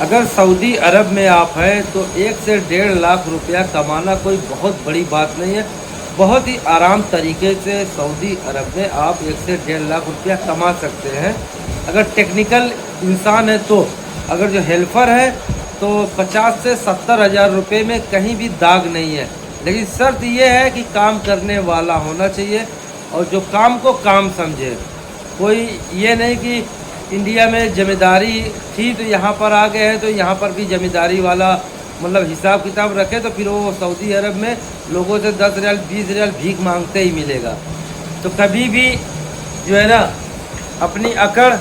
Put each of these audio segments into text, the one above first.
अगर सऊदी अरब में आप हैं तो 1 से 1.5 लाख रुपया कमाना कोई बहुत बड़ी बात नहीं है। बहुत ही आराम तरीके से सऊदी अरब में आप 1 से 1.5 लाख रुपया कमा सकते हैं अगर टेक्निकल इंसान है तो। अगर जो हेल्पर है तो 50 से 70 हज़ार रुपये में कहीं भी दाग नहीं है। लेकिन शर्त ये है कि काम करने वाला होना चाहिए और जो काम को काम समझे। कोई ये नहीं कि इंडिया में ज़िम्मेदारी थी तो यहाँ पर आ गए हैं तो यहाँ पर भी ज़िम्मेदारी वाला मतलब हिसाब किताब रखे तो फिर वो सऊदी अरब में लोगों से 10 रियाल 20 रियाल भीख मांगते ही मिलेगा। तो कभी भी जो है ना अपनी अकड़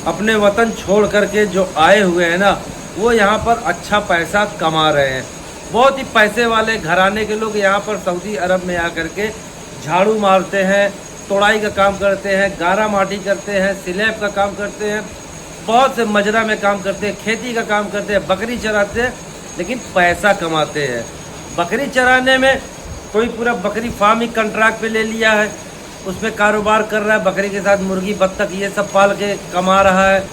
अपने वतन छोड़ करके जो आए हुए हैं ना वो यहाँ पर अच्छा पैसा कमा रहे हैं। बहुत ही पैसे वाले घराने के लोग यहाँ पर सऊदी अरब में आकर के झाड़ू मारते हैं, तोड़ाई का काम करते हैं, गारा माटी करते हैं, स्लैब का काम करते हैं, बहुत से मजरा में काम करते हैं, खेती का काम करते हैं, बकरी चराते हैं, लेकिन पैसा कमाते हैं। बकरी चराने में कोई पूरा बकरी फार्म ही कंट्रैक्ट पे ले लिया है, उसमें कारोबार कर रहा है, बकरी के साथ मुर्गी बत्तख ये सब पाल के कमा रहा है।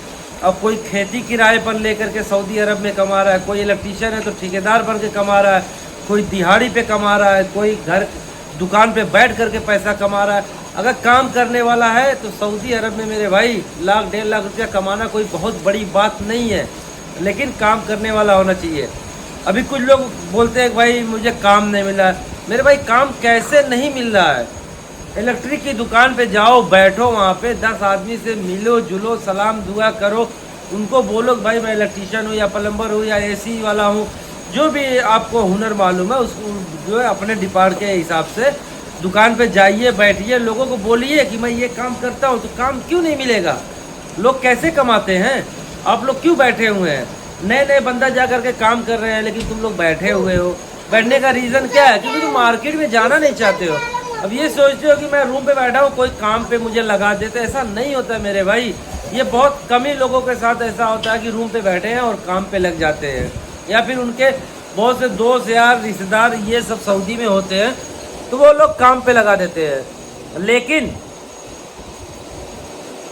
अब कोई खेती किराए पर लेकर के सऊदी अरब में कमा रहा है, कोई इलेक्ट्रीशियन है तो ठेकेदार बन के कमा रहा है, कोई दिहाड़ी पे कमा रहा है, कोई घर दुकान पे बैठ करके पैसा कमा रहा है। अगर काम करने वाला है तो सऊदी अरब में मेरे भाई 1 लाख 1.5 लाख रुपया कमाना कोई बहुत बड़ी बात नहीं है, लेकिन काम करने वाला होना चाहिए। अभी कुछ लोग बोलते हैं भाई मुझे काम नहीं मिला है। मेरे भाई काम कैसे नहीं मिल रहा है? इलेक्ट्रिक की दुकान पे जाओ, बैठो वहाँ पे 10 आदमी से मिलो जुलो, सलाम दुआ करो, उनको बोलो भाई मैं इलेक्ट्रीशियन हूँ या प्लम्बर हूँ या एसी वाला हूँ, जो भी आपको हुनर मालूम है उसको जो है अपने डिपार्ट के हिसाब से दुकान पे जाइए, बैठिए, लोगों को बोलिए कि मैं ये काम करता हूँ। तो काम क्यों नहीं मिलेगा? लोग कैसे कमाते हैं? आप लोग क्यों बैठे हुए हैं? नए नए बंदा जा करके काम कर रहे हैं लेकिन तुम लोग बैठे हुए हो। बैठने का रीज़न क्या है? क्योंकि तुम मार्केट में जाना नहीं चाहते हो। अब ये सोचते हो कि मैं रूम पे बैठा हूँ कोई काम पे मुझे लगा देते, ऐसा नहीं होता है मेरे भाई। ये बहुत कम ही लोगों के साथ ऐसा होता है कि रूम पे बैठे हैं और काम पे लग जाते हैं, या फिर उनके बहुत से दोस्त यार रिश्तेदार ये सब सऊदी में होते हैं तो वो लोग काम पे लगा देते हैं।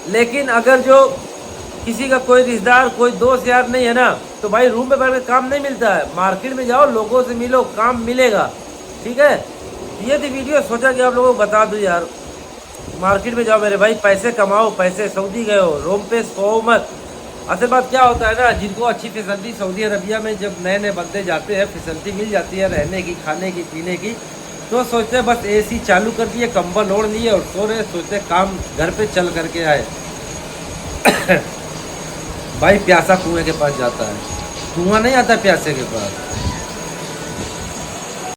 लेकिन अगर जो किसी का कोई रिश्तेदार कोई दोस्त यार नहीं है ना तो भाई रूम पे बैठ के काम नहीं मिलता है। मार्केट में जाओ, लोगों से मिलो, काम मिलेगा। ठीक है, ये थी वीडियो, सोचा कि आप लोगों को बता दूं यार। मार्केट में जाओ मेरे भाई, पैसे कमाओ, पैसे सऊदी गए हो रूम पे सो मत। असल बात क्या होता है ना, जिनको अच्छी फैसिलिटी सऊदी अरबिया में जब नए नए बंदे जाते हैं फैसिलिटी मिल जाती है रहने की, खाने की, पीने की, तो सोचते हैं बस एसी चालू कर दिए, कंबल ओढ़ लिए और सो रहे, सोचते काम घर पे चल करके आए। भाई प्यासा कुएं के पास जाता है, धुआं नहीं आता प्यासे के पास।